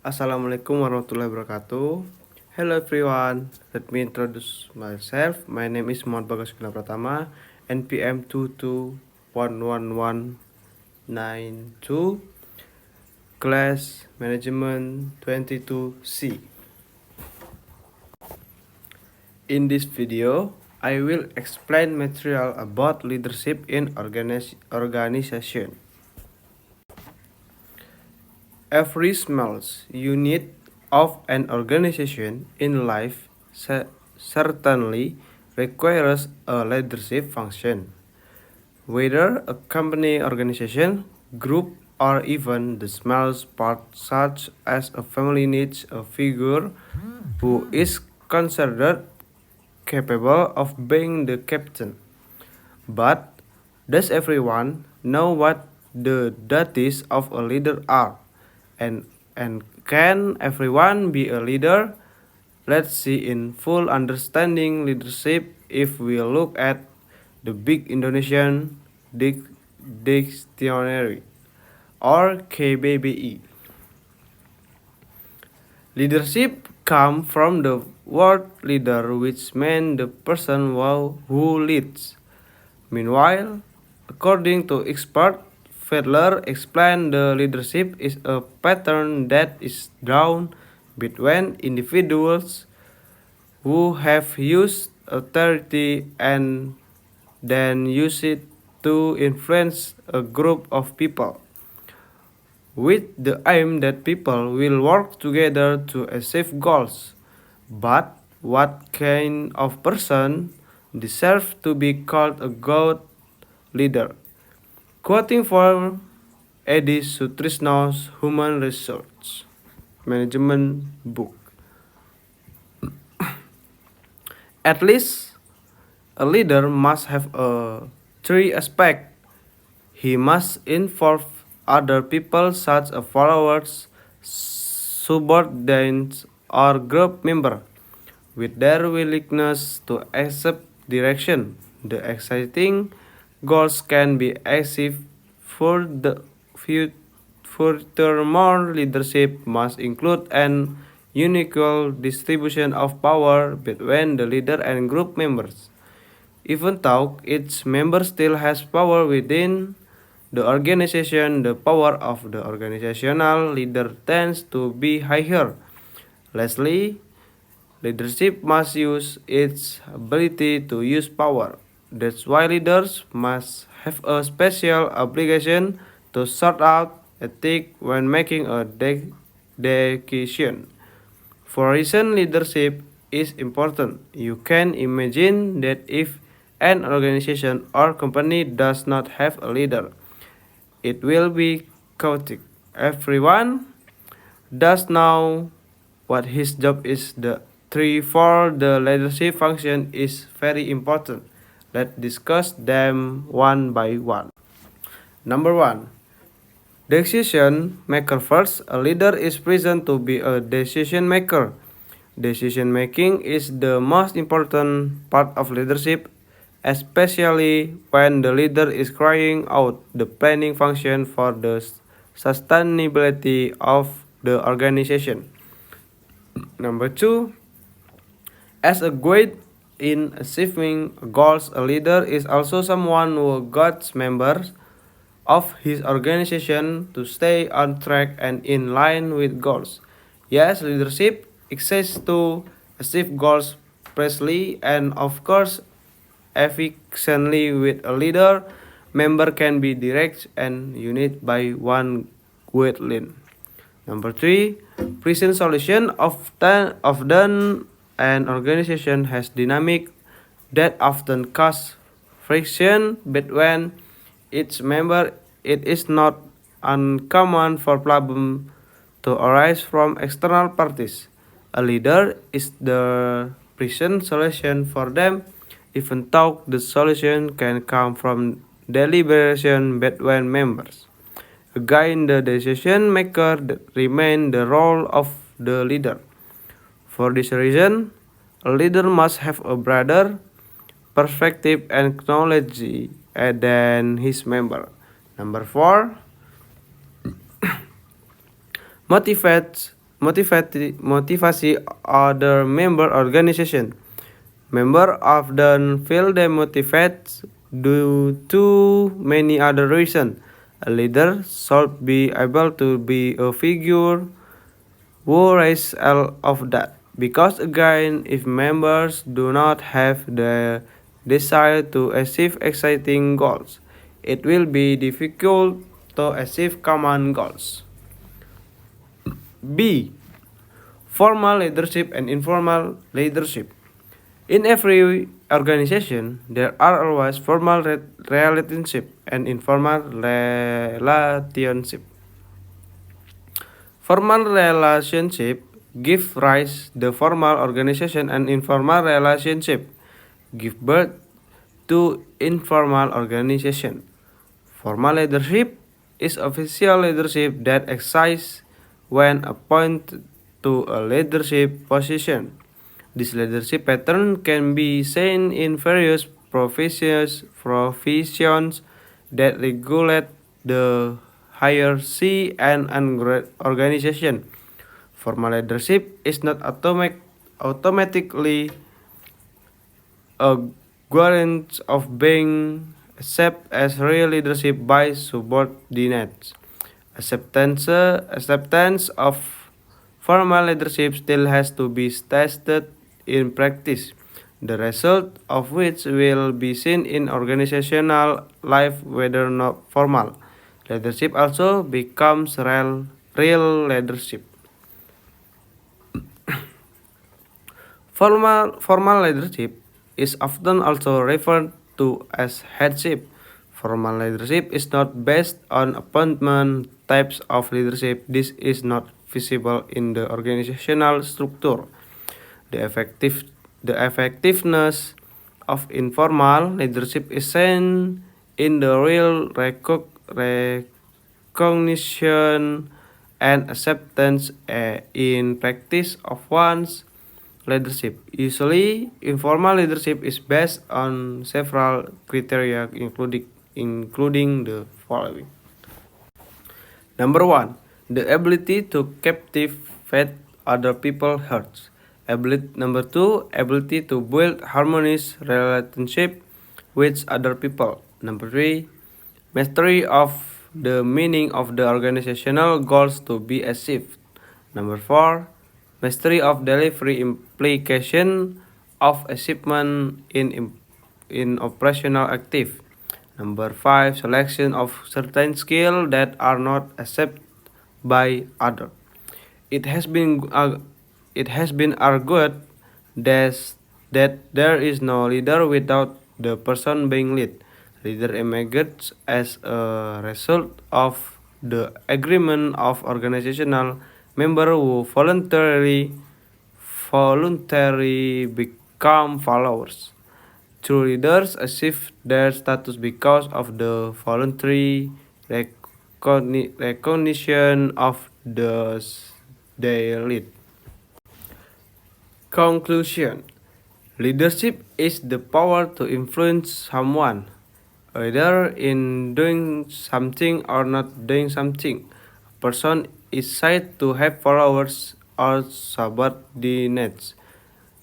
Assalamualaikum warahmatullahi wabarakatuh. Hello everyone, let me introduce myself. My name is Muhammad Bagas Guna Pratama, NPM 2211192, Class Management 22C. In this video, I will explain material about leadership in organization. Every small unit of an organization in life certainly requires a leadership function. Whether a company, organization, group, or even the smallest part such as a family needs a figure who is considered capable of being the captain. But does everyone know what the duties of a leader are? And can everyone be a leader? Let's see in full understanding leadership if we look at the Big Indonesian Dictionary or KBBI. Leadership comes from the word leader, which means the person who leads. Meanwhile, according to expert, Fedler explained the leadership is a pattern that is drawn between individuals who have used authority and then use it to influence a group of people, with the aim that people will work together to achieve goals. But what kind of person deserves to be called a good leader? Quoting from Edi Sutrisno's Human Resource Management book. At least a leader must have three aspects. He must involve other people such as followers, subordinates, or group members with their willingness to accept direction. The exciting goals can be achieved for the furthermore, leadership must include an unequal distribution of power between the leader and group members. Even though each member still has power within the organization, the power of the organizational leader tends to be higher. Lastly, leadership must use its ability to use power. That's why leaders must have a special obligation to sort out ethics when making a decision. For reason leadership is important, you can imagine that if an organization or company does not have a leader, it will be chaotic. Everyone does know what his job is. The three for the leadership function is very important. Let's discuss them one by one. Number one, decision maker. First, a leader is present to be a decision maker. Decision making is the most important part of leadership, especially when the leader is carrying out the planning function for the sustainability of the organization. Number two, as a guide in achieving goals, a leader is also someone who guides members of his organization to stay on track and in line with goals. Yes, leadership exists to achieve goals precisely and of course efficiently. With a leader, member can be direct and united by one guideline. Number three, present solution. Often an organization has dynamic that often cause friction between its member. It is not uncommon for problem to arise from external parties. A leader is the present solution for them, even though the solution can come from deliberation between members. Again, the decision maker remains the role of the leader. For this reason, a leader must have a broader perspective and knowledge than his member. Number four, motivates motivasi other member organization. Members often feel demotivated due to many other reasons. A leader should be able to be a figure who raises all of that. Because again, if members do not have the desire to achieve exciting goals, it will be difficult to achieve common goals. B. Formal leadership and informal leadership. In every organization, there are always formal relationship and informal relationship. Formal relationship give rise the formal organization, and informal relationship give birth to informal organization. Formal leadership is official leadership that exists when appointed to a leadership position. This leadership pattern can be seen in various provisions that regulate the hierarchy and organization. Formal leadership is not automatically a guarantee of being accepted as real leadership by subordinates. Acceptance of formal leadership still has to be tested in practice, the result of which will be seen in organizational life whether not formal. Leadership also becomes real leadership. Formal leadership is often also referred to as headship. Formal leadership is not based on appointment types of leadership. This is not visible in the organizational structure. The effectiveness of informal leadership is seen in the real recognition and acceptance in practice of one's leadership. Usually, informal leadership is based on several criteria, including the following. Number 1, the ability to captivate other people's hearts. Number 2, ability to build harmonious relationship with other people. Number 3, mastery of the meaning of the organizational goals to be achieved. Number 4, mastery of delivery implication of achievement in operational active. Number 5, selection of certain skills that are not accepted by others. It has been argued that there is no leader without the person being led. Leader emerges as a result of the agreement of organizational members who voluntarily become followers. True leaders achieve their status because of the voluntary recognition of those they lead. Conclusion. Leadership is the power to influence someone, either in doing something or not doing something. A person is said to have followers or subordinates.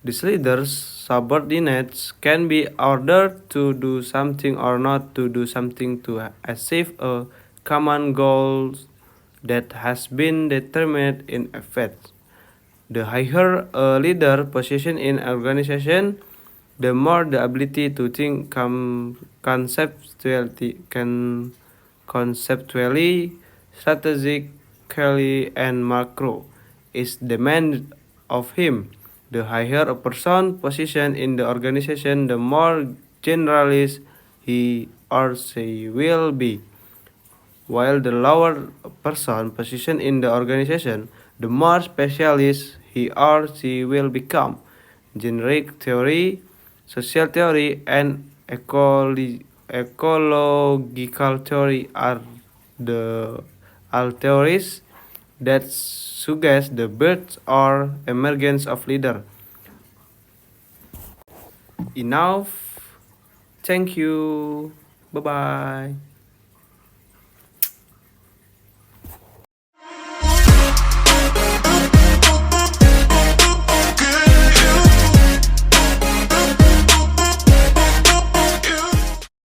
These leaders, subordinates, can be ordered to do something or not to do something to achieve a common goal that has been determined in advance. The higher a leader position in an organization, the more the ability to think conceptually, strategically, and macro is demanded of him. The higher a person position in the organization, the more generalist he or she will be. While the lower a person position in the organization, the more specialist he or she will become. Generic theory, social theory, and ecological theory are all theories that suggest the birth or emergence of leader. Enough. Thank you. Bye bye.